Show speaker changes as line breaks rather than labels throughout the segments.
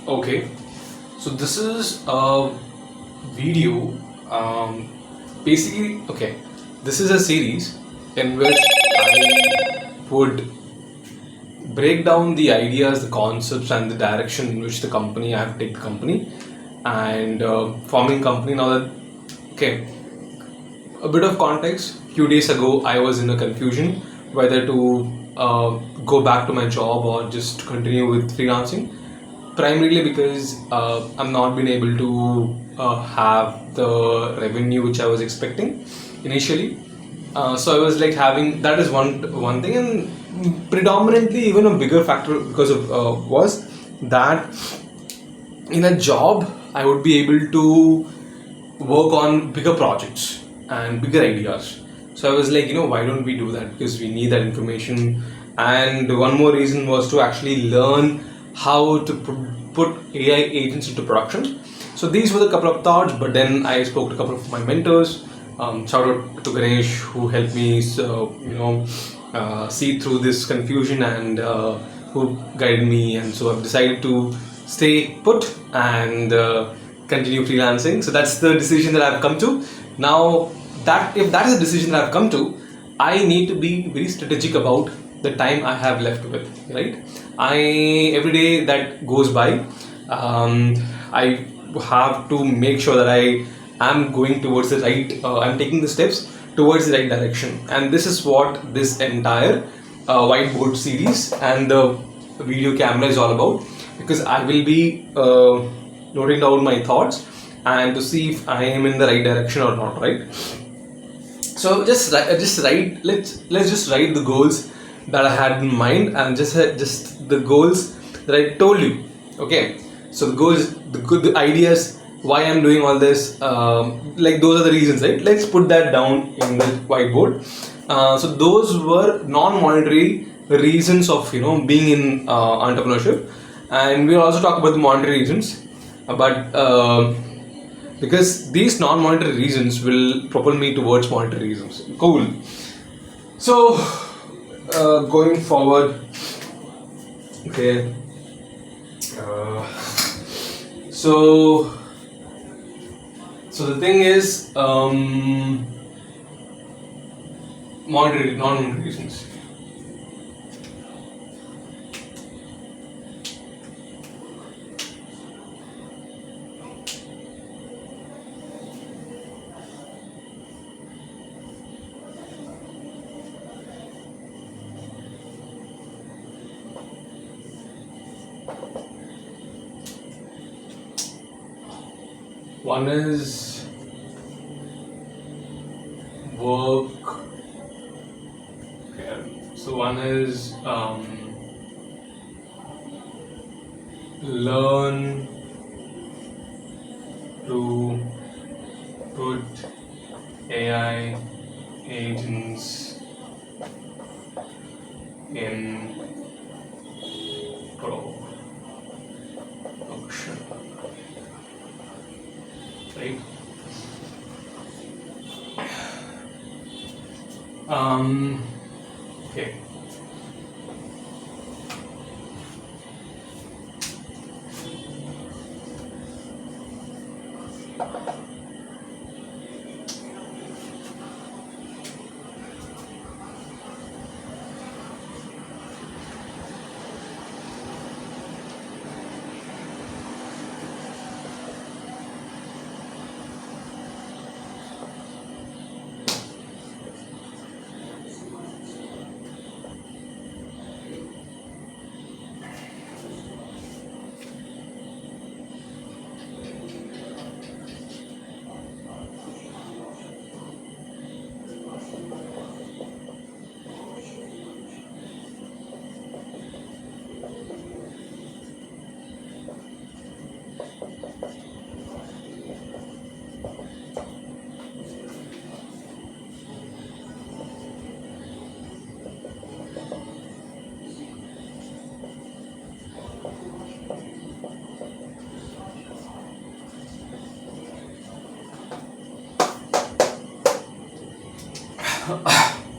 Okay, so this is a video. Basically, okay, this is a series in which I would break down the ideas, the concepts, and the direction in which the company I have to take the company and forming company. Now that okay, a bit of context. Few days ago, I was in a confusion whether to go back to my job or just continue with freelancing. Primarily because I'm not been able to have the revenue which I was expecting initially. So I was like having that is one thing, and predominantly even a bigger factor because of was that in a job I would be able to work on bigger projects and bigger ideas. So I was like, why don't we do that? Because we need that information. And one more reason was to actually learn how to put AI agents into production. So these were the couple of thoughts, but then I spoke to a couple of my mentors. Shout out to Ganesh who helped me, see through this confusion and who guided me. And so I've decided to stay put and continue freelancing. So that's the decision that I've come to. Now, that if that is a decision that I've come to, I need to be very strategic about the time I have left with. Right? I every day that goes by, I have to make sure that I am going towards the right. I'm taking the steps towards the right direction, and this is what this entire whiteboard series and the video camera is all about. Because I will be noting down my thoughts and to see if I am in the right direction or not. Right. So just write. Let's just write the goals that I had in mind and just the goals that I told you. Okay. So the goals, the ideas, why I'm doing all this, like those are the reasons, right? Let's put that down in the whiteboard. So those were non-monetary reasons of being in entrepreneurship, and we'll also talk about the monetary reasons, but because these non-monetary reasons will propel me towards monetary reasons. Cool. So going forward, okay. Uh, so the thing is, monetary non-monetary reasons. One is work. Okay. So one is learn to put AI agents in production. Right. Okay.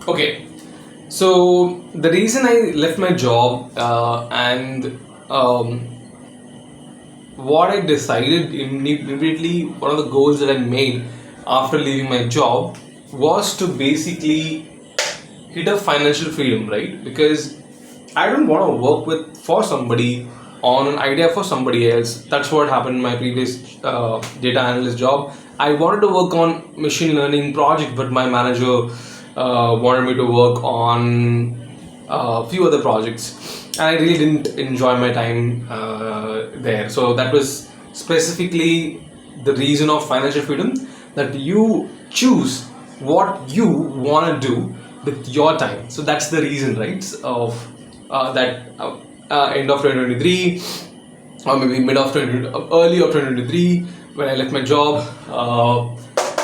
Okay, so the reason I left my job and what I decided immediately, one of the goals that I made after leaving my job was to basically hit a financial freedom, right? Because I don't want to work with for somebody on an idea for somebody else. That's what happened in my previous data analyst job. I wanted to work on machine learning project, but my manager wanted me to work on a few other projects, and I really didn't enjoy my time there. So that was specifically the reason of financial freedom, that you choose what you want to do with your time. So that's the reason, right, of that end of 2023, or maybe mid of early of 2023, when I left my job.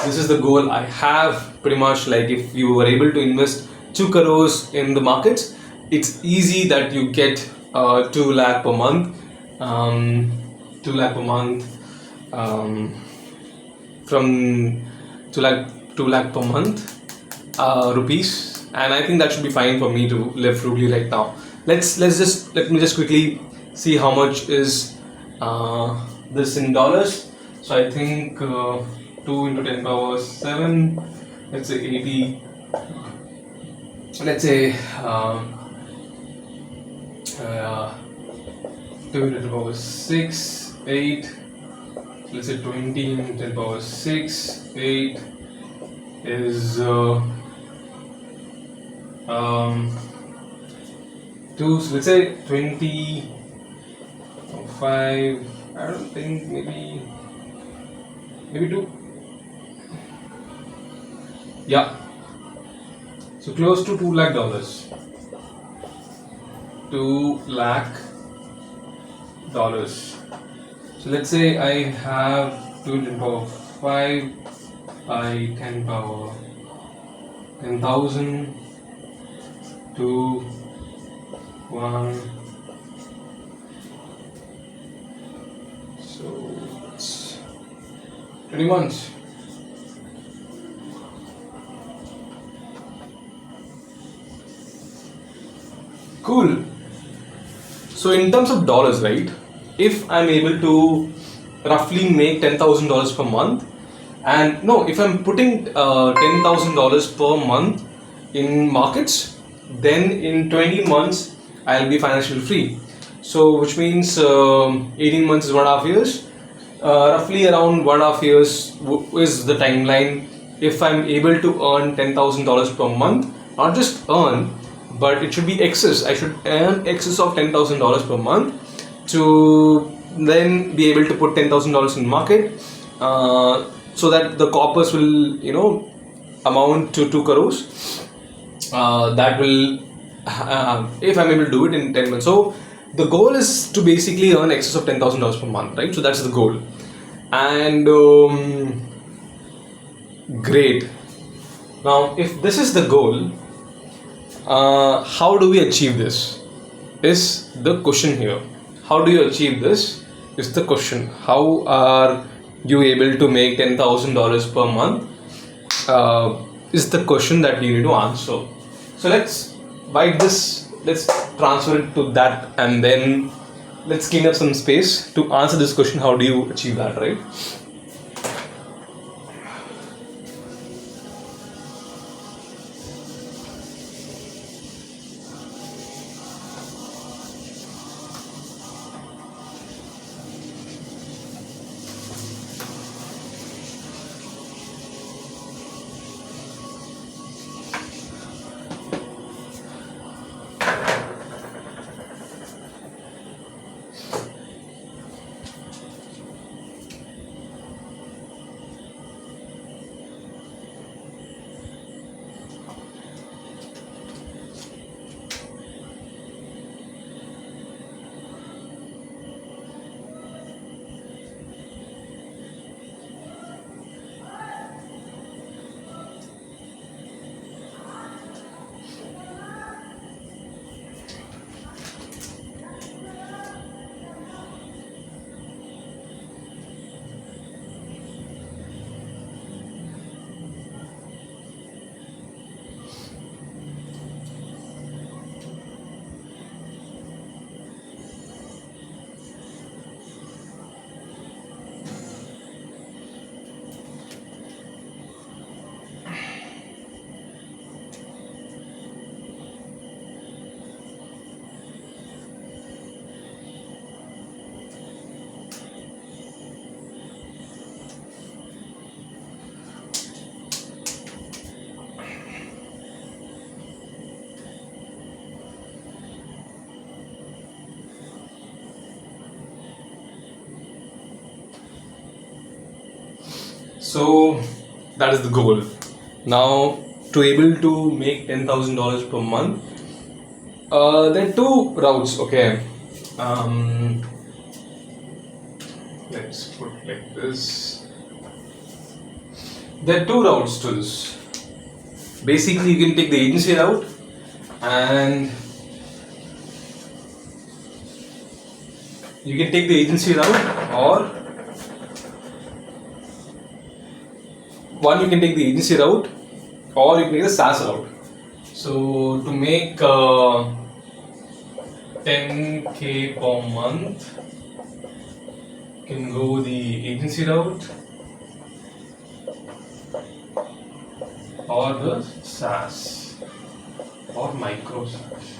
This is the goal I have. Pretty much, like, if you were able to invest 2 crores in the markets, it's easy that you get 2 lakh per month. 2 lakh per month, from 2 lakh per month rupees, and I think that should be fine for me to live frugally right now. Let me just quickly see how much is this in dollars. So I think 2 into 10 power 7, let's say 80, let's say 2 into 10 power 6, 8, let's say 20 into 10 power 6, 8 is 2, so let's say 25, I don't think, maybe 2, yeah, so close to $2 lakh. 2 lakh dollars. So let's say I have 2 into 10 power 5 by 10 power 10,000 to 1. So it's 20 months. Cool. So in terms of dollars, right? If I'm able to roughly make $10,000 per month, and no, if I'm putting $10,000 per month in markets, then in 20 months I'll be financially free. So which means 18 months is 1.5 years. Roughly around 1.5 years is the timeline. If I'm able to earn $10,000 per month, not just earn, but it should be excess. I should earn excess of $10,000 per month to then be able to put $10,000 in market, so that the corpus will, amount to 2 crores. That will, if I'm able to do it in 10 months. So the goal is to basically earn excess of $10,000 per month, right? So that's the goal. And great. Now, if this is the goal, how do we achieve this? Is the question here. How do you achieve this? Is the question. How are you able to make $10,000 per month? Is the question that you need to answer. So let's bite this. Let's transfer it to that, and then let's clean up some space to answer this question. How do you achieve that, right? So that is the goal. Now, to able to make $10,000 per month, there are two routes. Okay, let's put like this. There are two routes to this. Basically, you can take the agency route, and you can take the agency route, or one, you can take the agency route, or you can take the SaaS route. So to make 10K per month, you can go the agency route or the SaaS or micro SaaS.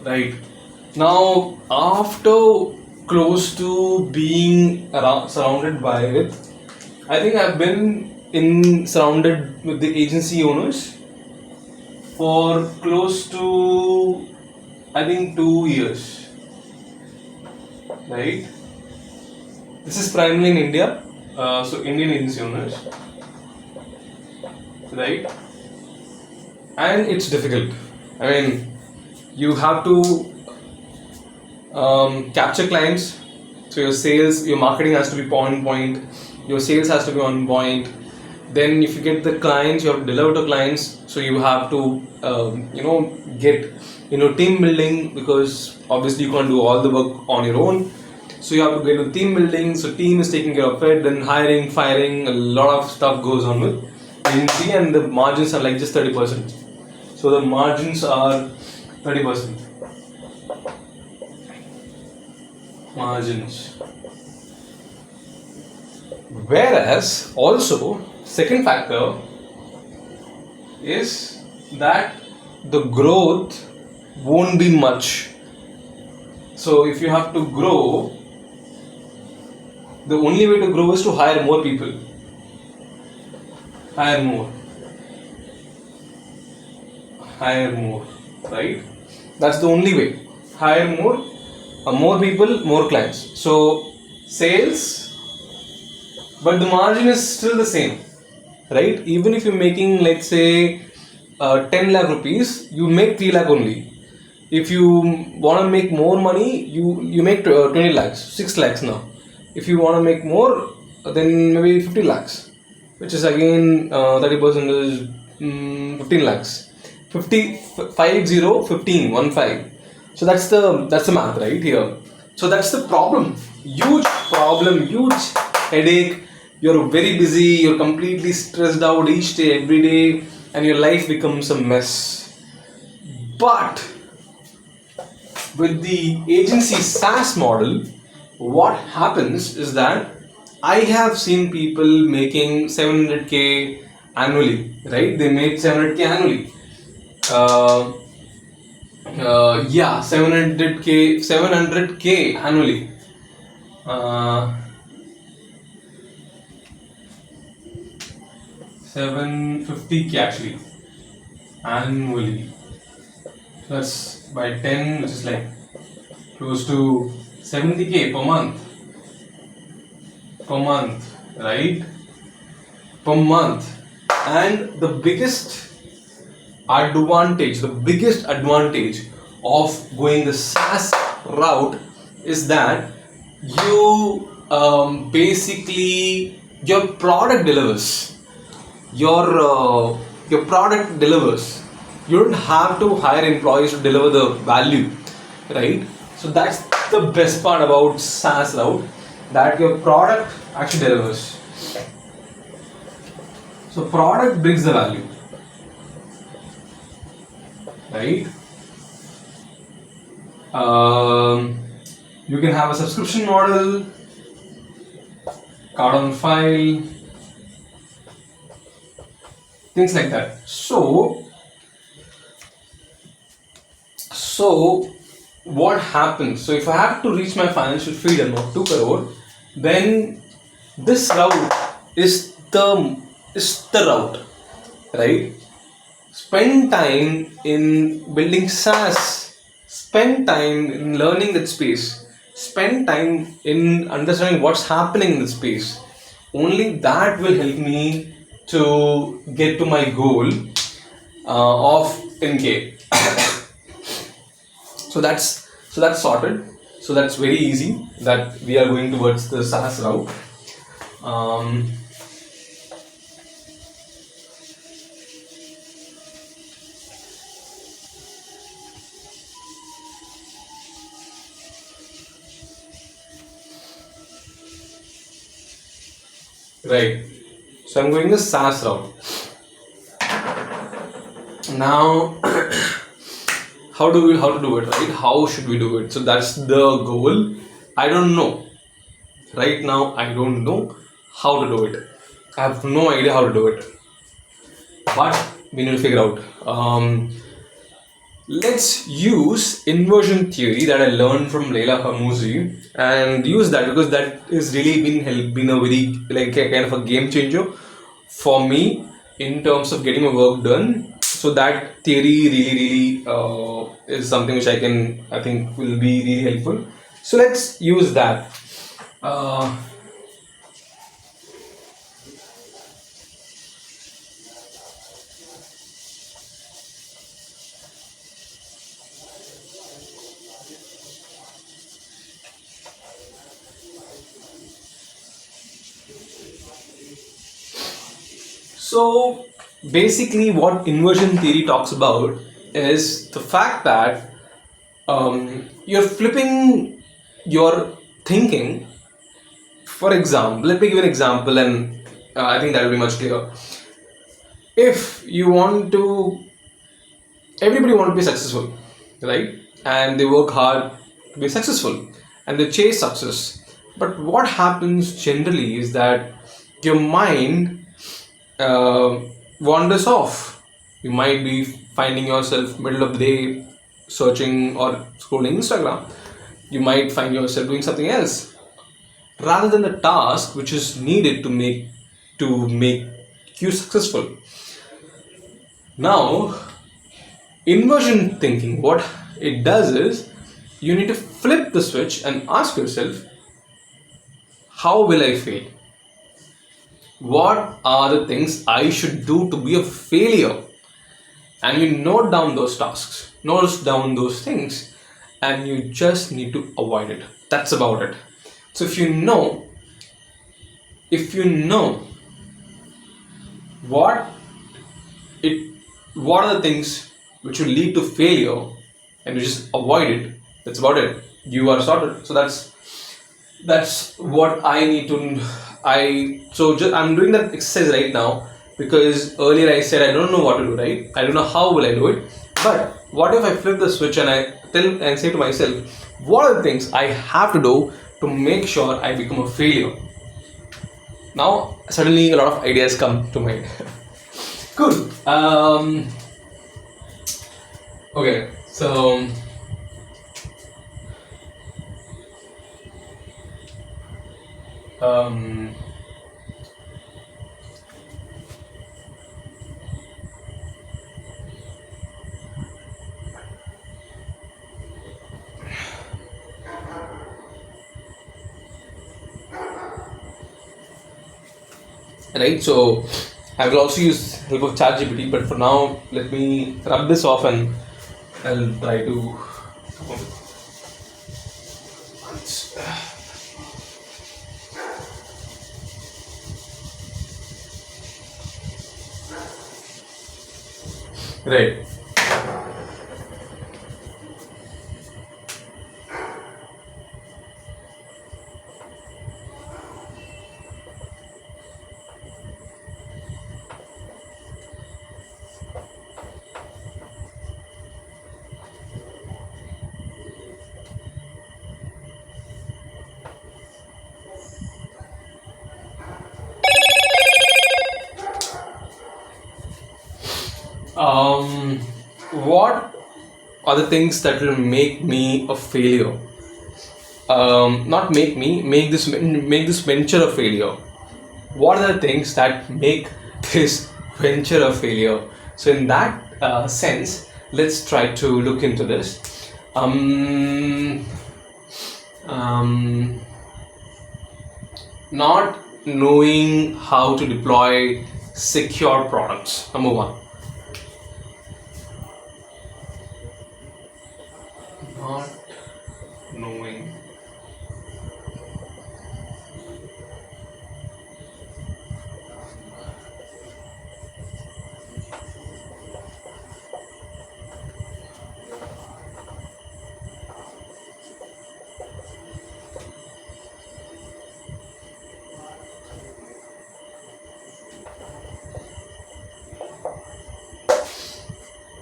Right. Now, after close to being surrounded by it, I think I've been surrounded with the agency owners for close to, I think, 2 years. Right. This is primarily in India, so Indian agency owners. Right. And it's difficult. I mean, you have to capture clients, so your sales, your marketing has to be on point, your sales has to be on point. Then if you get the clients, you have to deliver to clients, so you have to get team building, because obviously you can't do all the work on your own, so you have to get into team building, so team is taking care of it. Then hiring, firing, a lot of stuff goes on with agency, and the margins are like just 30%. So the margins are 30%. Margins. Whereas also, second factor is that the growth won't be much. So if you have to grow, the only way to grow is to hire more people. Hire more, right? That's the only way. Hire more people, more clients. So sales, but the margin is still the same, right? Even if you're making, let's say, 10 lakh rupees, you make 3 lakh only. If you want to make more money, you make 20 lakhs, 6 lakhs now. If you want to make more, then maybe 50 lakhs, which is again 30% is 15 lakhs. 15. So that's the math right here. So that's the problem. Huge headache. You're very busy, you're completely stressed out each day, every day, and your life becomes a mess. But with the agency SaaS model, what happens is that I have seen people making 700K annually, right? They made 700K annually. 700K annually. 750K actually annually. That's by 10, which is like close to 70K per month, right? Per month. And the biggest advantage of going the SaaS route is that you basically your product delivers. Your product delivers. You don't have to hire employees to deliver the value, right? So that's the best part about SaaS route, that your product actually delivers. So product brings the value, right? You can have a subscription model, card on file, things like that. So what happens? So if I have to reach my financial freedom of 2 crore, then this route is the route, right? Spend time in building SaaS spend time in learning that space, spend time in understanding what's happening in the space. Only that will help me to get to my goal of 10k. So that's sorted. So that's very easy that we are going towards the SaaS route. Um, right. So I'm going the SaaS route. Now, how to do it, right? How should we do it? So that's the goal. I don't know. Right now, I don't know how to do it. I have no idea how to do it. But we need to figure out. Let's use inversion theory that I learned from Leila Hamouzi and use that, because that has really been a very like a kind of a game changer for me in terms of getting my work done. So that theory really is something which I think will be really helpful. So let's use that. Uh, So basically, what inversion theory talks about is the fact that you're flipping your thinking. For example, let me give an example, and I think that will be much clearer. If you want to, everybody want to be successful, right? And they work hard to be successful, and they chase success. But what happens generally is that your mind uh, wanders off. You might be finding yourself middle of the day searching or scrolling Instagram. You might find yourself doing something else rather than the task which is needed to make you successful. Now, inversion thinking, what it does is you need to flip the switch and ask yourself, how will I fail? What are the things I should do to be a failure? And you note down those tasks, note down those things, and you just need to avoid it. That's about it. So if you know what it what are the things which will lead to failure, and you just avoid it, that's about it. You are sorted. So that's what I need to. I'm doing that exercise right now, because earlier I said I don't know what to do, right? I don't know how will I do it. But what if I flip the switch and I tell and say to myself, what are the things I have to do to make sure I become a failure? Now suddenly a lot of ideas come to mind. Cool. Okay. So um, right. So I will also use help of ChatGPT, but for now, let me rub this off and I'll try to. Right. Um, what are the things that will make me a failure? Not make this venture a failure. What are the things that make this venture a failure? So in that sense, let's try to look into this. Um, um, Not knowing how to deploy secure products. Number one. Not knowing.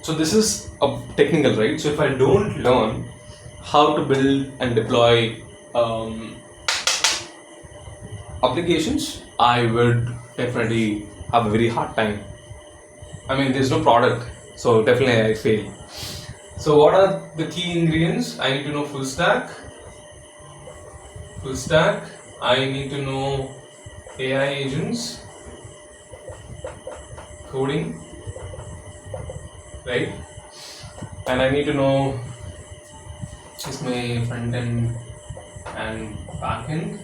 So this is a technical, right? So if I don't learn how to build and deploy applications, I would definitely have a very hard time. I mean, there's no product, so definitely I fail. So what are the key ingredients? I need to know full stack. Full stack. I need to know AI agents, coding, right? And I need to know is my front end and back end.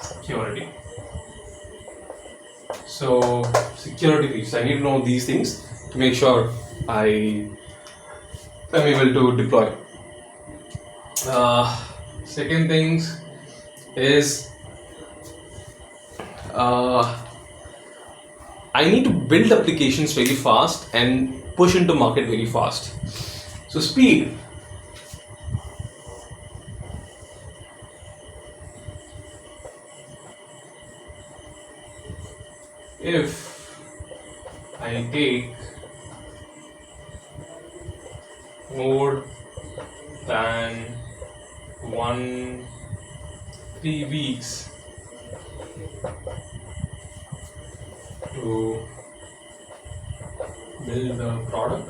Security. So security piece. I need to know these things to make sure I am able to deploy. Second things is I need to build applications very fast and push into market very fast. So speed. If I take more than 3 weeks to build the product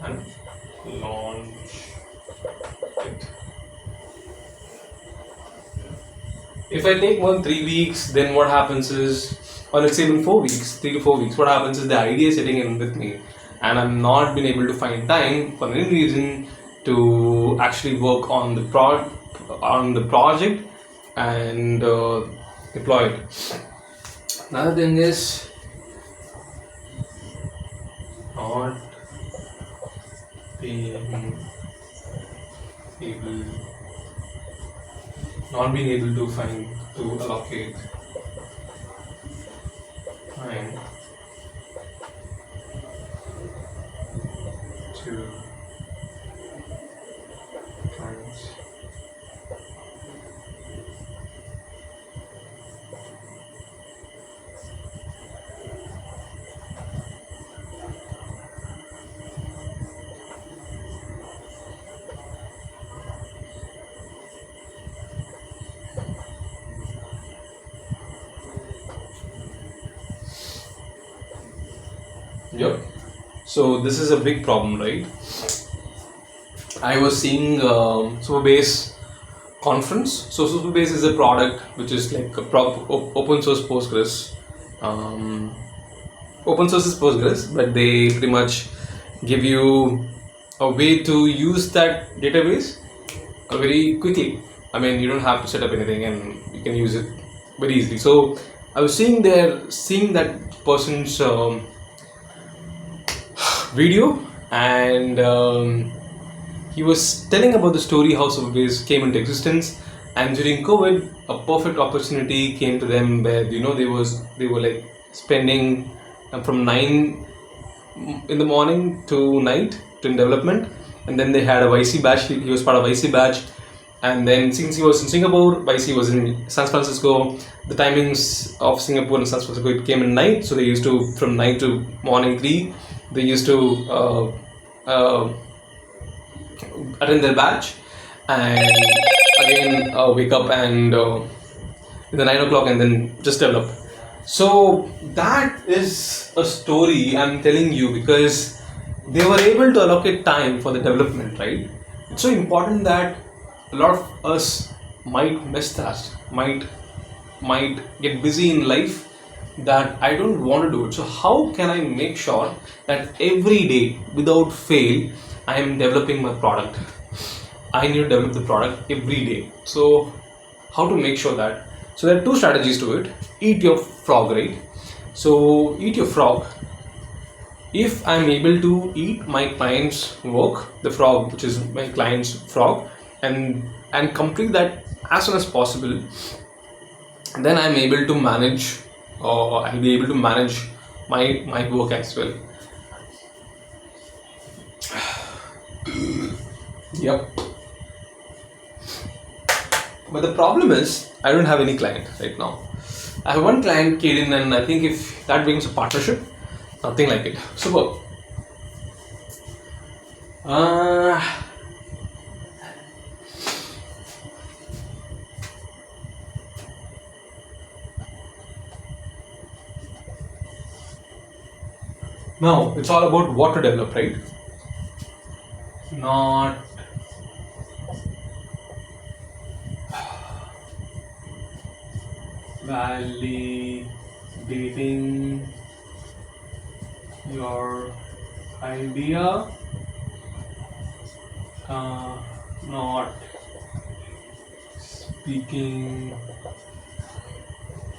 and launch it. If I take more than 3 weeks, then what happens is, or let's say even 4 weeks, 3 to 4 weeks, what happens is the idea is sitting in with me and I'm not been able to find time for any reason to actually work on the project and deploy it. Another thing is not being able to allocate time to clients. Yep. So this is a big problem, right? I was seeing Superbase conference. So Superbase is a product which is like a open source Postgres. Open source is Postgres, but they pretty much give you a way to use that database very quickly. I mean, you don't have to set up anything and you can use it very easily. So I was seeing that person's video, and he was telling about the story how Superbase came into existence, and during COVID a perfect opportunity came to them where they were like spending from 9 in the morning to night to development, and then they had a YC batch. He was part of YC batch, and then since he was in Singapore, YC was in San Francisco. The timings of Singapore and San Francisco, it came in night, so they used to from night to morning 3. They used to attend their batch and again wake up and in the 9 o'clock and then just develop. So that is a story I'm telling you because they were able to allocate time for the development, right? It's so important that a lot of us might miss that, might get busy in life that I don't want to do it. So how can I make sure that every day without fail I am developing my product? I need to develop the product every day. So how to make sure that? So there are two strategies to it. Eat your frog, right? So eat your frog. If I'm able to eat my client's work, the frog, which is my client's frog, and complete that as soon as possible, then I'm able to manage, or I'll be able to manage my work as well. Yep. But the problem is I don't have any client right now. I have one client, Kaden, and I think if that becomes a partnership, nothing like it. Super. Now it's all about what to develop, right? Not validating your idea, not speaking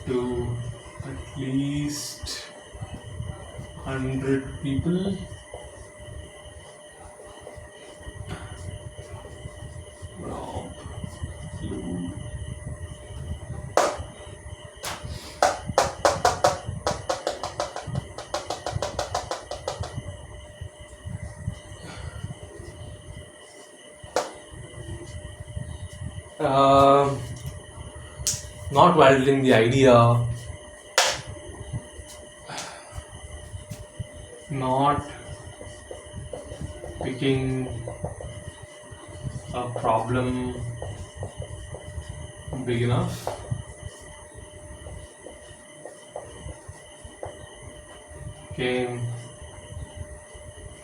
to at least 100 people, rob, loot. Not validating the idea, not picking a problem big enough, can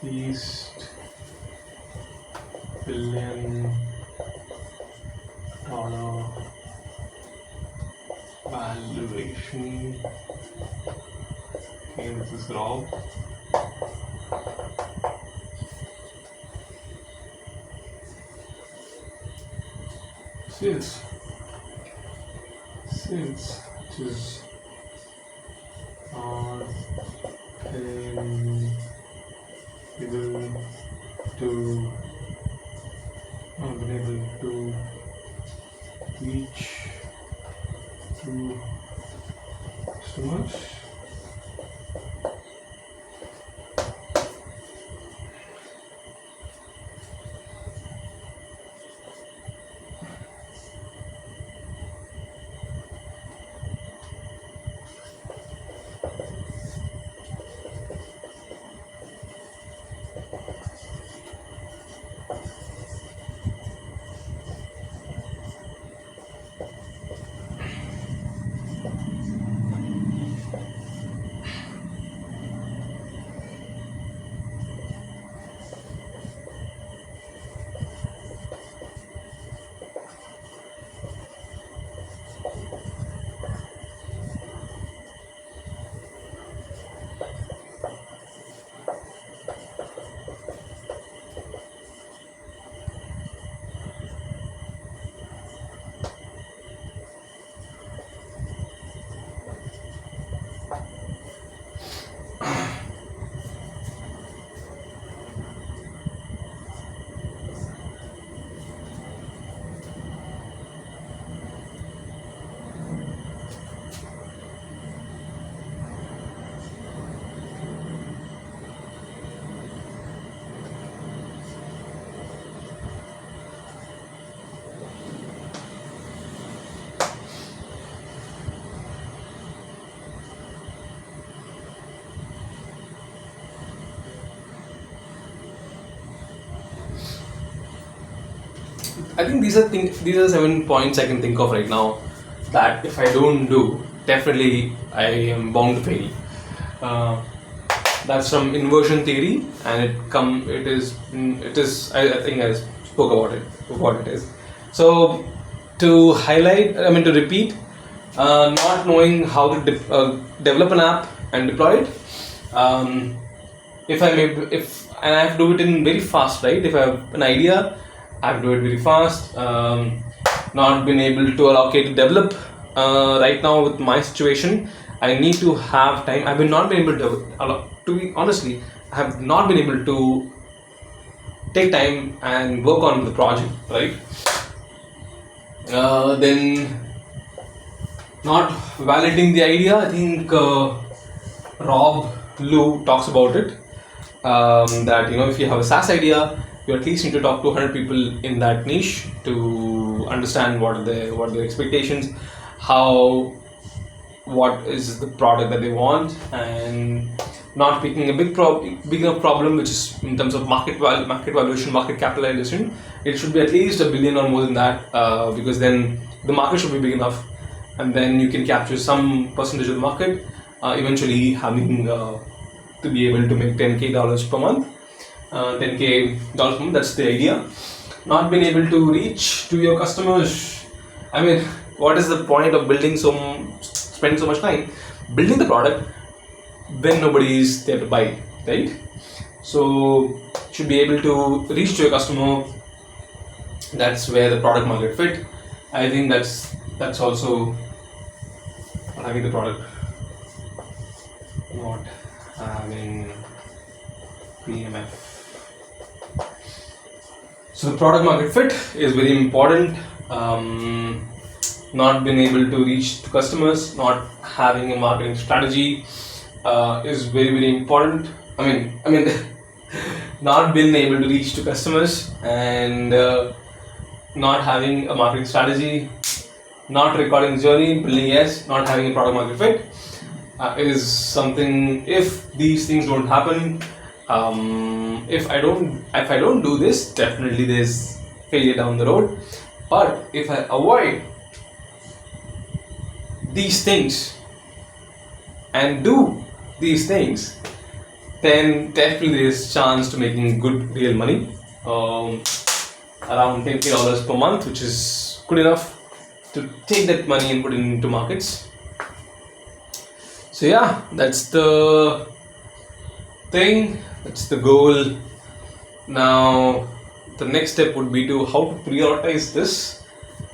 least $1 billion valuation. Okay, this is Rob. Sales, which is not been able to reach to customers. I think these are 7 points I can think of right now that if I don't do, definitely I am bound to fail. That's from inversion theory, and it is I think I spoke about it, what it is. So to highlight, to repeat, not knowing how to develop an app and deploy it. If I'm able, if and I have to do it in very fast, right? If I have an idea, I have to do it very fast. Not been able to allocate to develop right now with my situation. I need to have time. I've been not been able to be honestly. I have not been able to take time and work on the project, right? Then not validating the idea. I think Rob Lou talks about it. That if you have a SaaS idea, you at least need to talk to 100 people in that niche to understand what are their expectations, what is the product that they want, and not picking a big enough problem, which is in terms of market valuation, market capitalization. It should be at least $1 billion or more than that, because then the market should be big enough, and then you can capture some percentage of the market, eventually having to be able to make $10K per month, $10K per month. That's the idea. Not being able to reach to your customers. I mean, what is the point of spending so much time building the product when nobody is there to buy, right? So should be able to reach to your customer. That's where the product market fit. I think that's also having the product, not having PMF. So the product market fit is very important. Not being able to reach to customers, not having a marketing strategy is very, very important. I mean, not being able to reach to customers and not having a marketing strategy, not recording the journey, building not having a product market fit is something. If these things don't happen, if I don't do this, definitely there's failure down the road. But if I avoid these things and do these things, then definitely there is chance to making good real money, around $10K per month, which is good enough to take that money and put it into markets. So yeah, that's the thing, that's the goal. Now the next step would be to how to prioritize this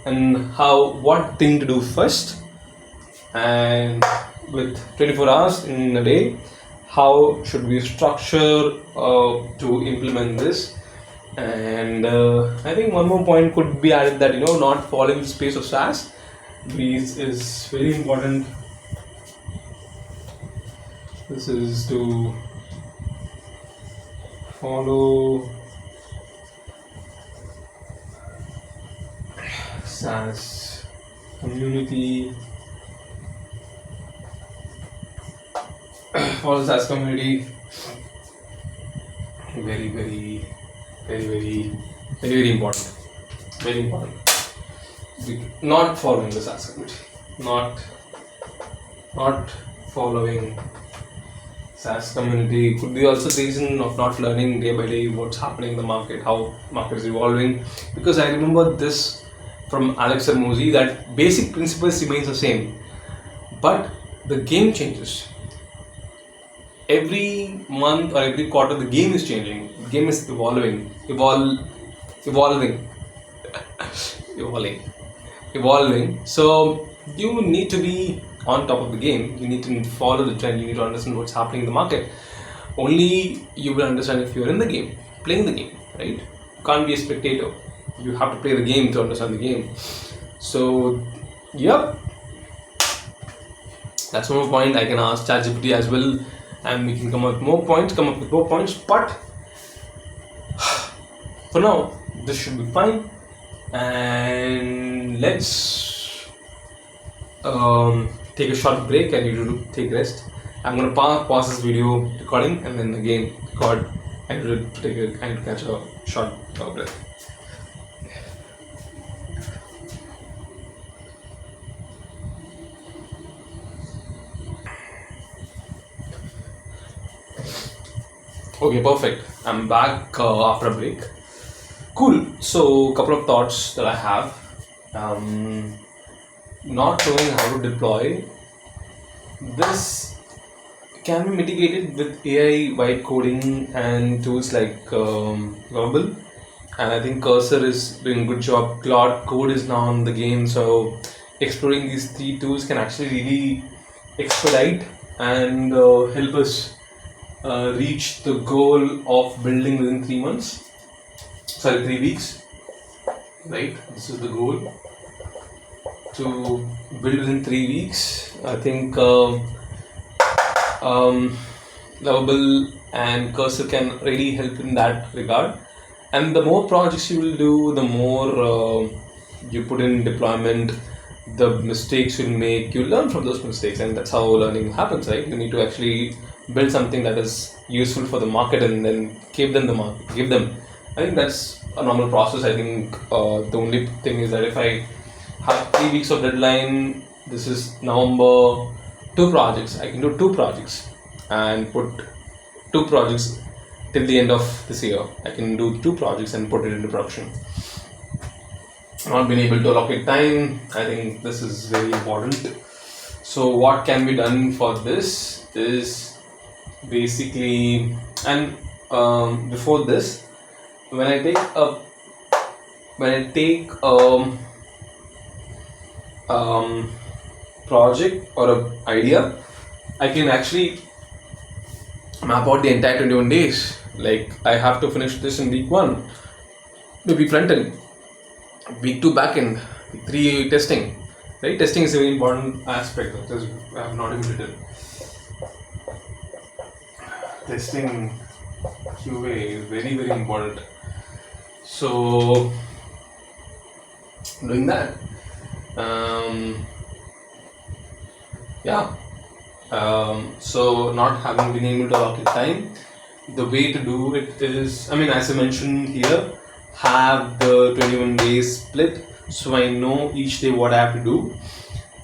and what thing to do first, and with 24 hours in a day, how should we structure to implement this. And I think one more point could be added, that not following the space of SaaS is very important. This is to follow SaaS community. Follow SaaS community. Very, very, very, very, very, very important. Very important. Not following the SaaS community. Not following SaaS community could be also the reason of not learning day by day what's happening in the market, how market is evolving. Because I remember this from Alex Hermosi, that basic principles remains the same, but the game changes. Every month or every quarter, the game is changing. The game is evolving. So you need to be on top of the game. You need to follow the trend. You need to understand what's happening in the market. Only you will understand if you're in the game, playing the game, right? You can't be a spectator. You have to play the game to understand the game. So, yep. That's one more point. I can ask ChatGPT as well, and we can come up with more points. But for now, this should be fine. And let's take a short break, and you take rest. I'm gonna pause this video recording and then again record. I need to catch a short break. Okay, perfect. I'm back after a break. Cool. So, a couple of thoughts that I have. not knowing how to deploy, this can be mitigated with AI white coding and tools like Verbal. And I think Cursor is doing a good job. Claude Code is now on the game, so exploring these three tools can actually really expedite and help us reach the goal of building within 3 months. Sorry, 3 weeks. Right? This is the goal to build within 3 weeks. I think Lovable and Cursor can really help in that regard. And the more projects you will do, the more you put in deployment, the mistakes you'll make, you learn from those mistakes, and that's how learning happens, right? You need to actually build something that is useful for the market and then give them the market, give them. I think that's a normal process. I think the only thing is that if I have 3 weeks of deadline, this is November, 2 projects, I can do 2 projects and put 2 projects till the end of this year. I can do 2 projects and put it into production. Not being able to allocate time, I think this is very important. So what can be done for this is basically, and before this, when I take project or a idea, I can actually map out the entire 21 days. Like, I have to finish this in week 1, maybe front end, week 2 back end, week 3 testing. Right? Testing is a very important aspect of this. I have not even written. Testing QA is very, very important. So, doing that. So not having been able to allocate time, the way to do it is, as I mentioned here, have the 21 days split, so I know each day what I have to do,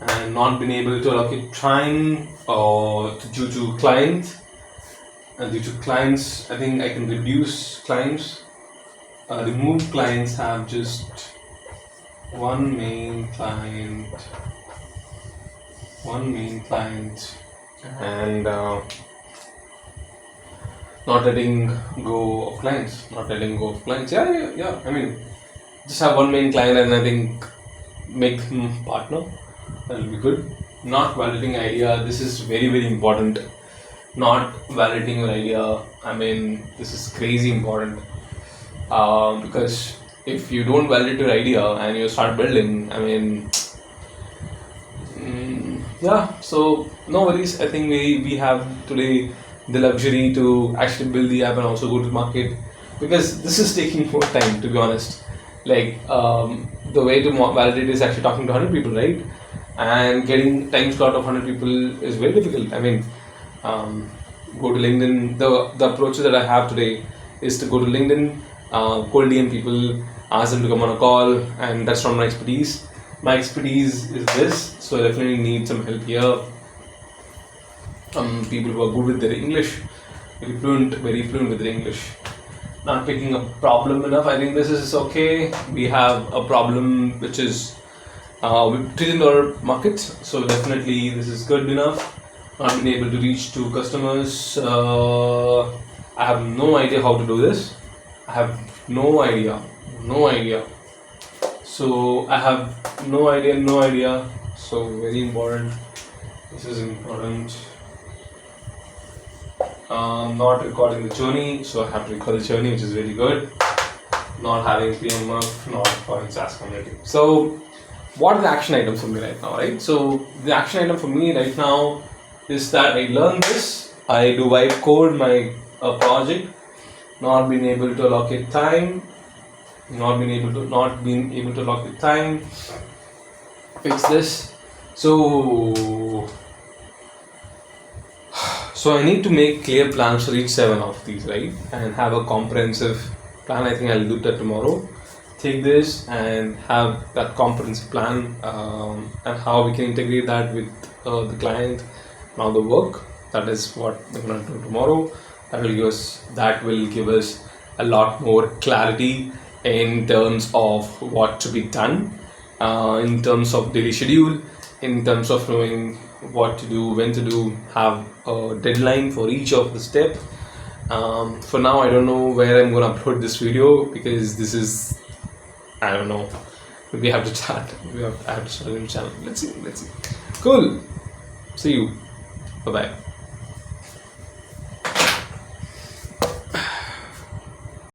and not been able to allocate time due to clients. And due to clients, I think I can reduce clients, remove clients, have just one main client, and not letting go of clients. Yeah. Just have one main client, and I think make them partner. That will be good. Not validating idea. This is very, very important. Not validating your idea. This is crazy important. Because if you don't validate your idea and you start building, so no worries. I think we have today the luxury to actually build the app and also go to market, because this is taking more time, to be honest. Like, the way to validate is actually talking to 100 people, right? And getting time slot of 100 people is very difficult. Go to LinkedIn. The approach that I have today is to go to LinkedIn, cold DM people, ask them to come on a call, and that's not my expertise. My expertise is this, so I definitely need some help here. People who are good with their English, very fluent with their English. Not picking a problem enough. I think this is okay. We have a problem which is within our market, so definitely this is good enough. Not been able to reach to customers. I have no idea how to do this. I have no idea. So I have no idea. So very important. This is important. Not recording the journey, so I have to record the journey, which is very good. Not having PMF, not recording SaaS community. So what are the action items for me right now, right? So the action item for me right now is that I learn this, I do vibe code my project, not being able to allocate time, fix this. So I need to make clear plans for each 7 of these, right? And have a comprehensive plan. I think I'll do that tomorrow. Take this and have that comprehensive plan, and how we can integrate that with the client. Now the work, that is what we're going to do tomorrow. That will give us a lot more clarity in terms of what to be done. in terms of daily schedule, in terms of knowing what to do, when to do, have a deadline for each of the step. For now, I don't know where I'm going to upload this video, because this is, I don't know, we have to start. I have to start a new channel. Let's see. Cool. See you. Bye bye.